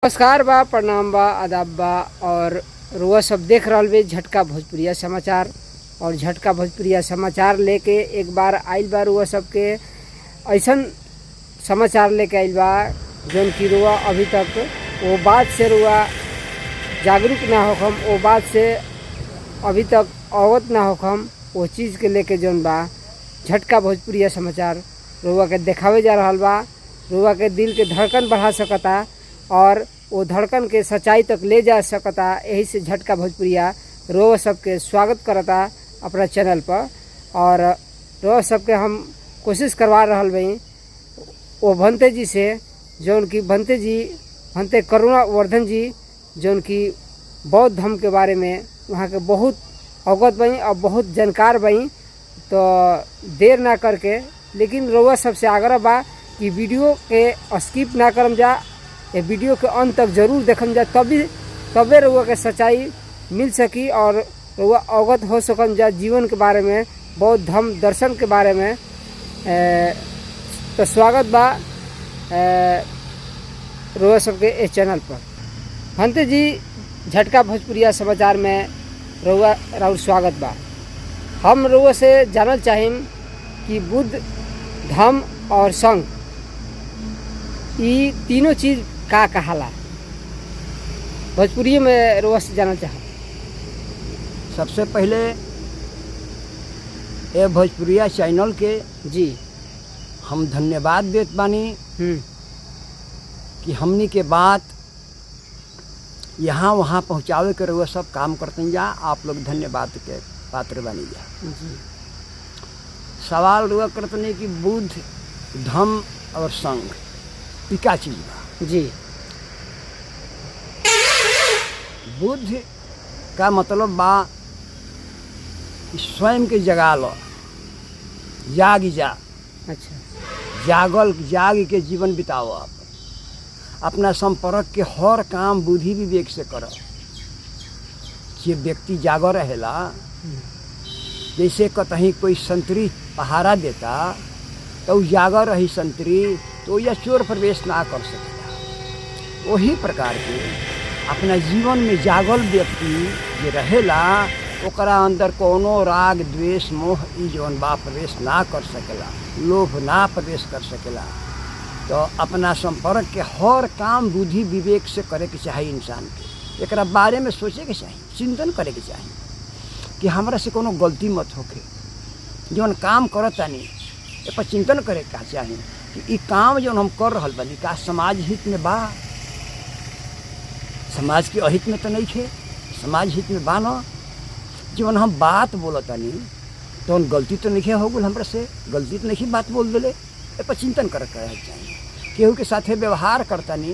नमस्कार बा, प्रणाम बा, आदाब बा। और रुआ सब देख रहल बे झटका भोजपुरिया समाचार। और झटका भोजपुरिया समाचार लेके एक बार आइल बा रुआ सबके ऐसन समाचार लेके आइल बा जौन कि रुआ अभी तक वो बात से रुआ जागरूक ना होखम, वो बात से अभी तक अवगत ना होखम। वो चीज़ के लेके जौन बा झटका भोजपुरिया समाचार रुआ के देखावे जा रहल बा। रुआ के दिल के धड़कन बढ़ा सकता और वो धड़कन के सच्चाई तक ले जा सकता। यही से झटका भोजपुरिया रोज सबके स्वागत करता अपना चैनल पर। और रोज सबके हम कोशिश करवा रहल बई वो भंते जी से, जौन कि भंते करुणा वर्धन जी, जौन कि बौद्ध धर्म के बारे में वहाँ के बहुत अवगत बई और बहुत जानकार बई। तो देर ना करके, लेकिन रोज सबसे आग्रह बा कि वीडियो के स्किप ना करम जा, ये वीडियो के अंत तक जरूर देखम जा, तबे रउआ के सच्चाई मिल सकी और रउआ अवगत हो सकम जा जीवन के बारे में, बौद्ध धर्म दर्शन के बारे में। तो स्वागत बा रउआ सबके इस चैनल पर। भंते जी झटका भोजपुरिया समाचार में रउआ राउर स्वागत बा। हम रउआ से जानल चाहिम कि बुद्ध धर्म और संघ ये तीनों चीज़ का कहाला भोजपुरी में रोज जाना चाह। सबसे पहले ये भोजपुरिया चैनल के जी हम धन्यवाद देत बानी कि हमनी के बात यहाँ वहाँ पहुँचावे के रउआ सब काम करते जा। आप लोग धन्यवाद के पात्र बनी जा। जी सवाल रउआ करते कि बुद्ध धम्म और संघ इका चीज बा। जी बुद्ध का मतलब बा कि स्वयं के जगा लो, जाग जा। अच्छा, जाग के जीवन बिताओ। आप अपना संपर्क के हर काम बुद्धि विवेक से करो। जे व्यक्ति जागो रहेला, जैसे कतहीं कोई संतरी पहारा देता तो जागर रही संतरी, तो यह चोर प्रवेश ना कर सकेला। वही प्रकार के अपना जीवन में जागल व्यक्ति जे रहेला, ओकरा अंदर कोनो राग द्वेष मोह ई जौन बा प्रवेश ना कर सकेला, लोभ ना प्रवेश कर सकेला। तो अपना संपर्क के हर काम बुद्धि विवेक से करे के चाहिए। इंसान के एकरा बारे में सोचे के चाहिए, चिंतन करे के चाहिए कि हमरा से कोनो गलती मत होके। जौन काम करतानी ए पर चिंतन करे का चाहिए कि ई काम जौन हम कर रहल बानी का समाज हित में बा, समाज के अहित में तो नहीं थे, समाज हित में बा न। जौन हम बात बोलतानी तो गलती तो नहीं हो गल, हमरा से गलती तो नहीं बात बोल दिले। ए पर चिंतन करे चाहिए। केहू के साथे व्यवहार करतानी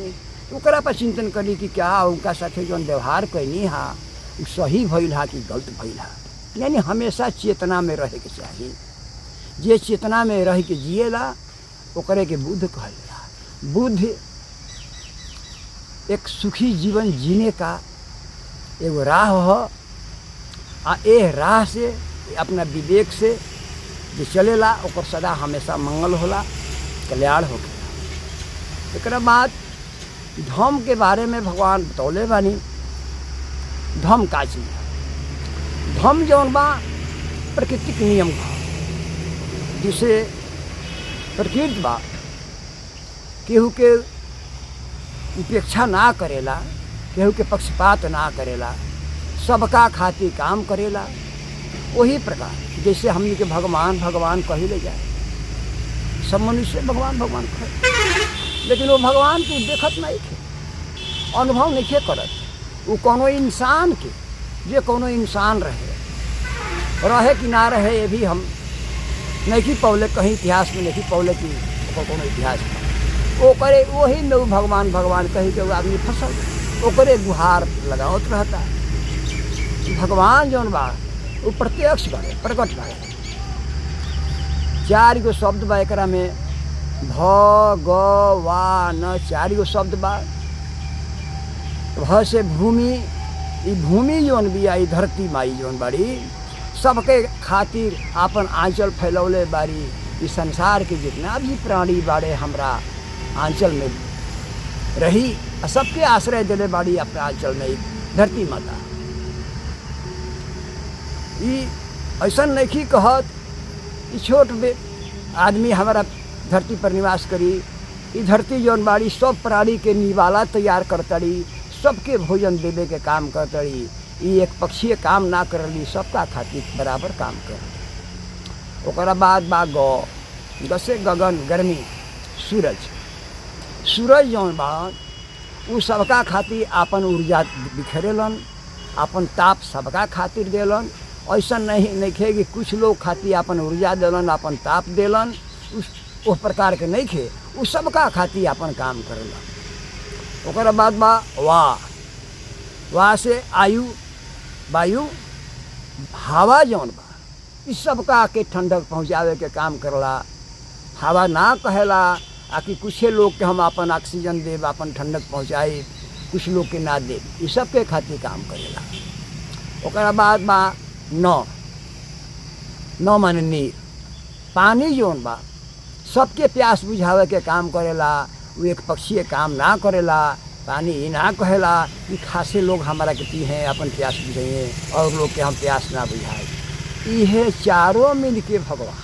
तो ओकरा पर चिंतन करी कि क्या उनका साथे जौन व्यवहार कैनी हा उ सही भइल हा कि गलत भइल हा। यानी हमेशा चेतना में रहे के चाहिए। जे चेतना में रह के जिएला ओकरे के बुद्ध कहला। बुद्ध एक सुखी जीवन जीने का एगो राह हो। आ ए राह से अपना विवेक से जो चलेला ओकर सदा हमेशा मंगल होला, कल्याण होखेला। एकरा बाद धर्म के बारे में भगवान बतौले बानी। धर्म का चीज है? धर्म जौन बा प्राकृतिक नियम बा, जिसे प्रकृति बा केहू के उपेक्षा ना करेला, केहू के पक्षपात ना करेला, सबका खातिर काम करेला। वही प्रकार जैसे हमनी के भगवान भगवान कही ले जाए, सब मनुष्य भगवान भगवान कहे, लेकिन वो भगवान को देखत नहीं थे, अनुभव नहीं थे करत। वो कोनो इंसान के, जे कोनो इंसान रहे कि ना रहे, ये भी हम नहीं पौले, कहीं इतिहास में नहीं पौले कि कोनो इतिहास में वो करे। वही में वो भगवान भगवान कही के आदमी फसल ओकरे गुहार लगावत रहता। भगवान जौन बा वो प्रत्यक्ष बारे, प्रकट बारे। 4 गो शब्द बा एकरा में, भगवान 4 गो शब्द बा। भ से भूमि, ई भूमि जौन बिया, ई धरती माई जौन बाड़ी, सबके खातिर आपन आंचल फैलौले बारी। इस संसार के जितना भी प्राणी बाड़े हमरा आंचल में रही आ सबके आश्रय दिले बाड़ी अपने आंचल में ही धरती माता। ई ऐसा नहीं कहत कि छोट आदमी हमारा धरती पर निवास करी। ई धरती जौन बाड़ी सब प्राणी के निवाला तैयार करतड़ी, सबके भोजन देवे के काम करतड़ी। ई एक पक्षीय काम ना करली, सबका खातिर बराबर काम कर। ओकरा बाद बा ग से गगन गर्मी सूरज जौन बा उ सबका खातिर आपन ऊर्जा बिखरेलन, आपन ताप सबका खातिर देलन। ऐसा नहीं खे कि कुछ लोग खातिर आपन ऊर्जा देलन, आपन ताप देलन, उस प्रकार के नहीं खे। उ सबका खातिर आपन काम करेलन। ओकरा बाद बा वाह से आयु वायु हवा जौन बा इस सबका के ठंडक पहुँचावे के काम करला। हवा ना कहेला कि कुछ लोग के हम अपन ऑक्सीजन देव, अपन ठंडक पहुँचाए, कुछ लोग के ना देव, ये सब के खातिर काम करेला। ओकरा बाद बा नौ माने नीर, पानी जौन बा सबके प्यास बुझावे के काम करेला। वो एक पक्षीय काम ना करेला। पानी ये ना कहेला कि खासे लोग हमारा के पिए अपन प्यास बुझाइए और लोग के हम प्यास ना बुझाए। यह चारों मिल के भगवान,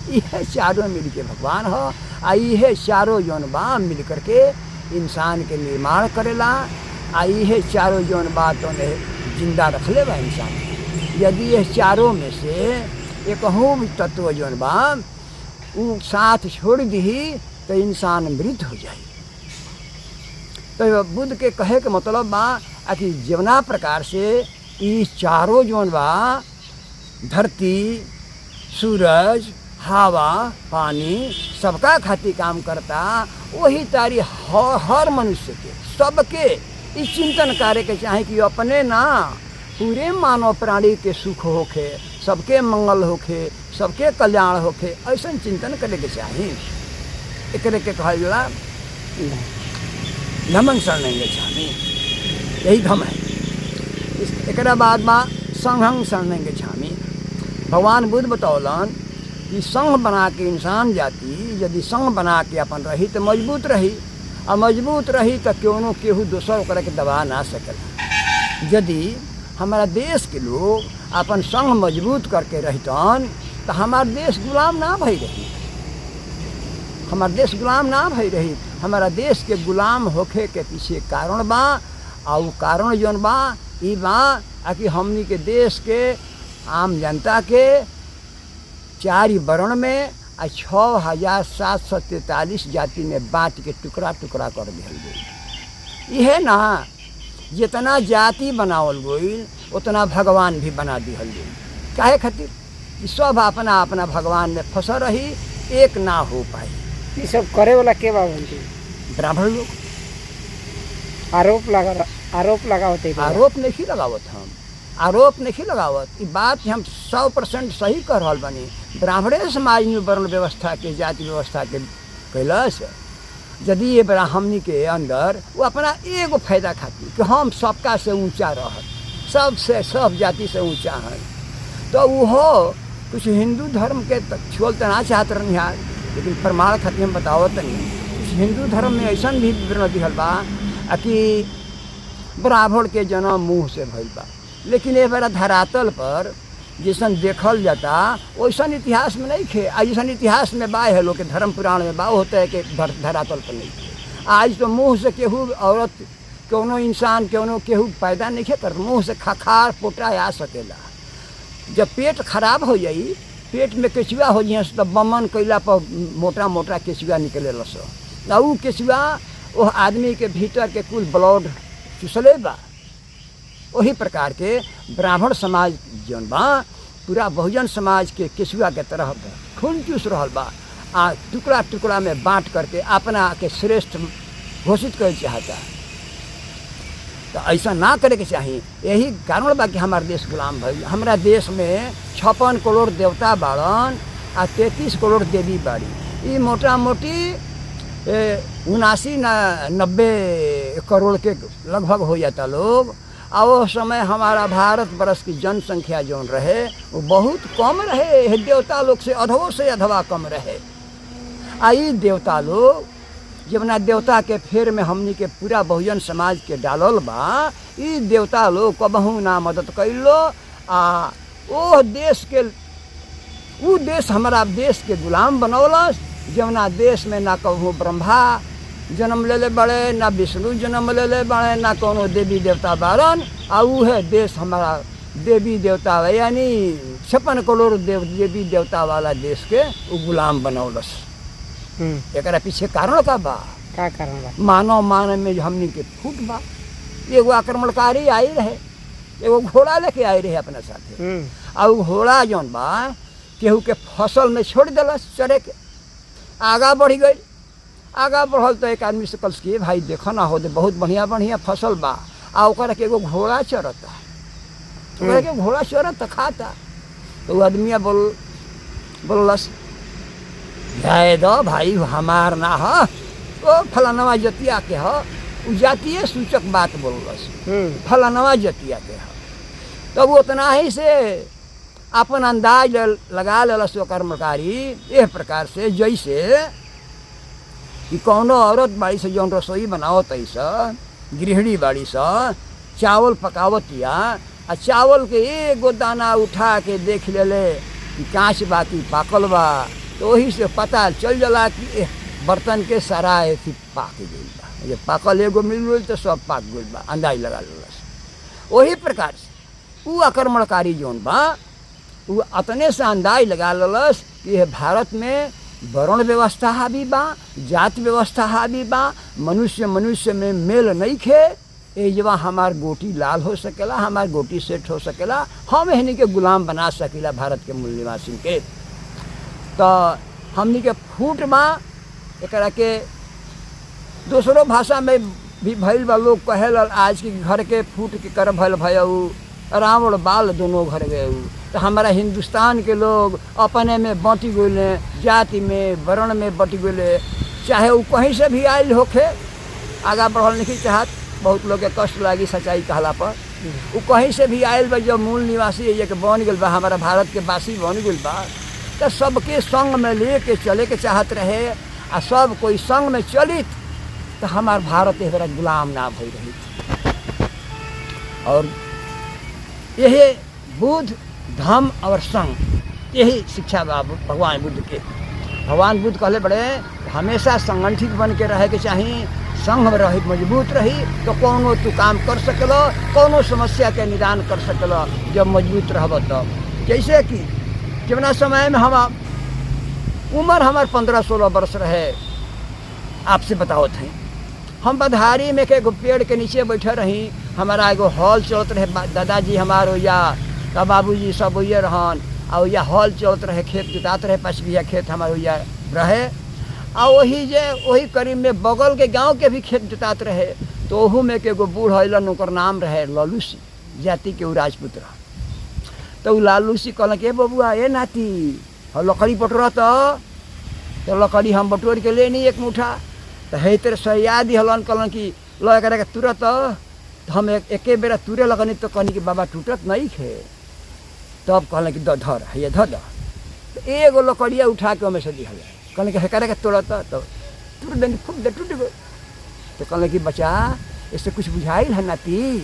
यह चारों मिल के भगवान हो। आ यह चारों जौन बा मिल करके इंसान के निर्माण करेला। आ यह चारों जौन बा तो जिंदा रख ले बा इंसान। यदि यह चारों में से एक भी तत्व जौन बा उ साथ छोड़ दी तो इंसान मृत हो जाए। तो बुद्ध के कहे के मतलब बा कि जवना प्रकार से ये चारों जौन बा धरती, सूरज, हवा, पानी सबका खातिर काम करता, वही तारी हर मनुष्य के सबके इस चिंतन करे के चाहे कि अपने ना पूरे मानव प्राणी के सुख होखे, सबके मंगल होखे, सबके कल्याण होखे, ऐसा चिंतन करे के चाही। एकरे के कहल जाला धम्मं शरणं गच्छामि, यही धम है। एकरा बाद में संघं शरणं गच्छामि। भगवान बुद्ध बतौलन कि संघ बना के इंसान जाति यदि संघ बना के अपन रही तो मजबूत रही, और मजबूत रही तो क्यों केहू दोसर ओकरा के दबा ना सकेला। यदि हमारा देश के लोग अपन संघ मजबूत करके रहतन तो हमार देश गुलाम ना भई रही, हमार देश गुलाम ना भई रही। हमारा देश के गुलाम होखे के पीछे कारण बा, और वो कारण जौन बा ई बा कि हमनी के देश के आम जनता के 4 वर्ण में 6743 जाति में बांट के टुकड़ा टुकड़ा कर दिया गई। यह ना जितना जाति बनावल गई उतना भगवान भी बना दिहल गई। काहे खातिर कि सब अपना अपना भगवान में फंसा रही, एक ना हो पाई। ये सब करे वाला के बा बनती? ब्राह्मण लोग। आरोप लगावते? आरोप नहीं लगावत, हम आरोप नहीं लगावत। ये बात हम 100% सही कर रहा बनी। ब्राह्मणे समाज में वर्ण व्यवस्था के, जाति व्यवस्था के कैलस। यदि ये ब्राह्मणी के अंदर वो अपना एगो फायदा खातिर कि हम सबका से ऊंचा रह, सबसे सब जाति से ऊंचा है, तो वो कुछ हिंदू धर्म के छोड़ ना चाहते रहा। लेकिन प्रमाण खातिर हम बतावत नहीं। कुछ हिंदू धर्म में ऐसा भी विवरण दिहल बा कि ब्राह्मण के जन्म मुँह से भइल बा, लेकिन ये बड़ा धरातल पर जैसन देखल जाता वैसा इतिहास में नहीं खे। जैसा इतिहास में बा है लोग के धर्म पुराण में बा होता है कि धरातल पर नहीं खे। आज तो मुँह से केहू औरत, कोनो इंसान, केहू पैदा नहीं खे कर, मुँह से खखार पोटा आ सकेला। जब पेट खराब हो जाई, पेट में केचुआ हो जाए तो बमन कैला पर मोटा मोटा केचुआ निकले लस। उ केचुआ वो आदमी के भीतर के कुल ब्लड चुसले बा। वही प्रकार के ब्राह्मण समाज जौन बा पूरा बहुजन समाज के केचुआ के तरह खून चूस रहा बा। टुकड़ा टुकड़ा में बांट करके अपना के श्रेष्ठ घोषित कर चाहता। तो ऐसा ना करे के चाहिए। यही कारण बा कि हमारे देश गुलाम भइल। हमारा देश में 56 करोड़ देवता बाड़न आ 33 करोड़ देवी बाड़ी। ये मोटा मोटी 79-90 करोड़ के लगभग हो जाता लोग। और उस समय हमारा भारत वर्ष की जनसंख्या जो रहे वो बहुत कम रहे। देवता लोग से अधवा कम रहे। आई देवता लोग जवना देवता के फेर में हमनी के पूरा बहुजन समाज के डालल बा, ई देवता लोग कबहू ना मदद कैलो। आ ओ देश के ऊ देश हमारा देश के गुलाम बनौलस, जवना देश में ना कहूँ ब्रह्मा जन्म लेले बड़े, ना विष्णु जन्म लेले बड़े, ना कोनो देवी देवता बारन। आ उहे देश हमारा देवी देवता यानी 56 करोड़ देवी देवता वाला देश के ऊ गुलाम बनौलस। एकरा पीछे कारण का बा? का कारण बा? मानव मान में हमनी के फूट बा। एगो आक्रमणकारी आई रहे, एगो घोड़ा लेके आई रहे अपना साथे। आ उ घोड़ा जौन बा केहू के फसल में छोड़ दिलस चरे के, आगा बढ़ गई। आगा बढ़ल तो एक आदमी से कल्स के भाई देखो ना हो दे बहुत बढ़िया बढ़िया फसल बा, आ ओकरा के एगो घोड़ा चरता, ओकरा के घोड़ा चरता खाता। तो वो आदमिया बोललस जाए दो भाई हमार ना ह, ओ फलानवा जतिया के ह। उ जातीय सूचक बात बोललस, फलानवा जतिया के ह। तब उतना ही से अपन अंदाज लगा लेलस कर्मकारी एह प्रकार से, जैसे कि कौनो औरत बाड़ी से जौन रसोई बनावत ऐसा, गृहिणी बाड़ी सा चावल पकावतिया, आ चावल के एगो दाना उठा के देख लेले कि कांच बा कि पाकल बा, तो वही से पता चल जाला कि बर्तन के सारा ऐसी पाक गई बा। ये पाकल एगो मिल गई तो सब पाक गई बा, अंदाज लगा लेलस। वही प्रकार से ऊ आक्रमणकारी जौन बा ऊ अतने से अंदाज लगा लेलस कि यह भारत में वर्ण व्यवस्था हावी बा, जात व्यवस्था हावी बा, मनुष्य में मेल नहीं खे। ए जवा हमार गोटी लाल हो सकेला, हमार गोटी सेट हो सकेला, हम हमनी के गुलाम बना सकेला भारत के मूल निवासी के। तो हमनी के फूट बा। एकरा के दूसरों भाषा में भी भइल बा, लोग कहेला आज के घर के फूट के कर भइल भयऊ, रावण बाल दोनों घर गए। तो हमारा हिंदुस्तान के लोग अपने में बंटी गए, जाति में वर्ण में बंटी गए, चाहे वो कहीं से भी आयल होखे, आगा बढ़ल नहीं चाहत। बहुत लोग के कष्ट लागी सच्चाई कहला पर, वो कहीं से भी आयल बा, जब मूल निवासी ये के बन गल बा, हमारा भारत के वासी बन गल बा, तो सबके संग में ले के चले के चाहत रहे। आ सब कोई संग में चलित तो हमार भारत एक गुलाम ना भई रही। और यही बुद्ध धम्म और संघ, यही शिक्षा भगवान बुद्ध के। भगवान बुद्ध कहले बड़े हमेशा संगठित बन के रहे के चाहिए, संघ में रही मजबूत रही तो कोनो तू काम कर सकलो, कोनो समस्या के निदान कर सकलो जब मजबूत रहब। तो जैसे कि जवना समय में हम उम्र हमार 15-16 वर्ष रहे, आपसे बताओ थे हम बधारी में के एगो पेड़ के नीचे बैठे रही। हमारा एगो हॉल चलत रहे, दादाजी हमार या तब बाबूजी सब ये रहन, और या हॉल चलत रहे, खेत जुतात रहे, 5 बीघा खेत हमार या रहे। और वही करीब में बगल के गांव के भी खेत जुतात रहे। तो ओहू में के एगो बूढ़ अलन, ओकर नाम रहे लालूसी, जाति के उ राजपूत रह। तो लालूसी कहल के बबुआ ए नाती लकड़ी बटोर, तो लकड़ी हम बटोर के लेनी एक मुठा। तो हे तेरे सयादी हलन कहलन कि ल एकरा के तुरत। तो हम एके बेरा तुरे लगनी तो कहनी कि बाबा टूटत नहीं खे। तब कहलन कि धर ये धर। तो एगो लकड़िया उठा के हमें से दिहल, कहने कि हेकरा के तोड़त, तो टूट देनी, फूट दे, टूट गई। तो कहने कि बच्चा इससे कुछ बुझाइल है नाती?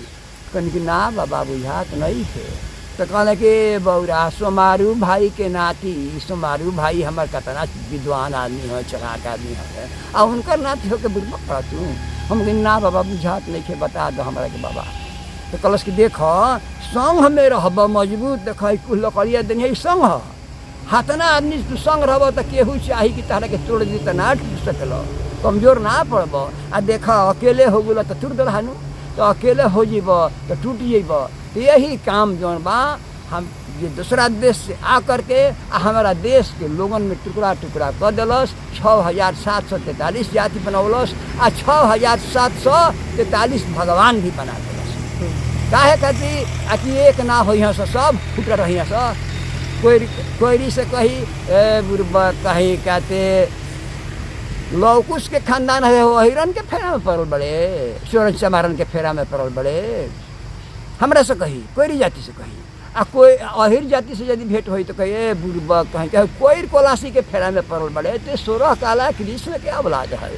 कहने कि ना बाबा बुझात नहीं थे। तो कहने कि बौरा सोमारू भाई के नाती, सोमारू भाई हमार कतना विद्वान आदमी है, चलाक आदमी है, और उनका नाती होकर बुढ़बा पड़ा तू? हम कहीं ना बाबा बुझात नहीं खे, बता दो हमारा के बाबा। तो कलश कि देख संघ में रहब मजबूत, देख कुल लकड़िया देनी संघ, हाथना आदमी तू संग रह तो केहू चाही कि तहरा के तोड़ दी तो ना टूट सकल, कमजोर ना पड़ब। आ देख अकेले हो गल तो टूट दलहानू, तो अकेले हो जीब तो टूट जीब। तो यही काम जौन बा हम ये दूसरा देश से आ करके हमारा देश के लोगन में टुकड़ा टुकड़ा कर दिलस। 6743 जाति बनौलस, आ 6743 भगवान भी बना दिलस। काहे खातिर कि एक ना हो सब फूट रही सब। कोयरी से कही बुरबा कहीं कहते लौकुश के खानदान है, वो हिरन के फेरा में पड़ल बड़े, सोरन चमारन के फेरा में पड़ल बड़े। हमरा से कही कोयरी जाति से कही, आ कोई अहिर जाति से यदि भेंट हुई तो कहे बुरबा कहीं कोयर कोलासी के फेरा में पड़ल बड़े। तो 16 काला कृष्ण के औलाद है,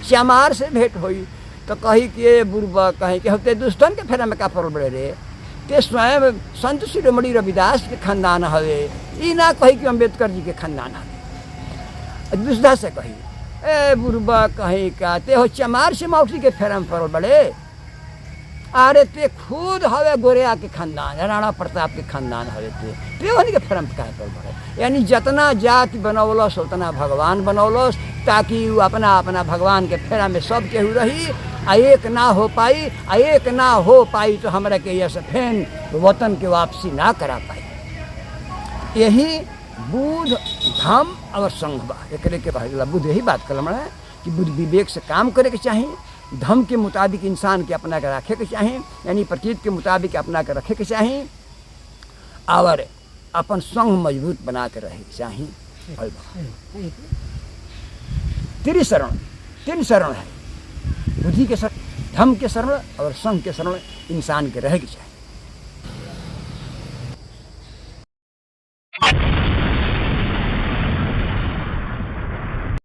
श्यामार से भेंट होई तो कही कि ये बुरबा कहीं कि होते दुष्टन के फेरा में का पड़ल बड़े रे ते स्वयं संत शिरोमणि रविदास के खानदान हवे ई ना कही कि अम्बेडकर जी के खानदान हवे दुष्टा से कही ए बुरबा कहीं का ते हो चमार से मौसी के फेरा में पड़ल बड़े अरे ते खुद हवे गोरिया के खानदान राणा प्रताप के खानदान हवे ते होनी के फेरा में काहे पड़ल बड़े यानी जितना जाति बनौलस उतना भगवान बनौलस ताकि वो अपना अपना भगवान के फेरा में सब केहू रही आ एक ना हो पाई तो हमरा के ये से फेन वतन के वापसी ना करा पाई। यही बुद्ध धम और संघ बा एकरे के पहला बुद्ध यही बात कलम है कि बुद्ध विवेक से काम करे के चाहिए, धम के मुताबिक इंसान के अपना के रखे के चाहिए यानी प्रतीत के मुताबिक अपना के रखे के चाहिए और अपन संघ मजबूत बना के रहे के चाहिए। तीन शरण है बुद्धि के शरण, धम के शरण और संघ के शरण इंसान के रहे के चाहिए।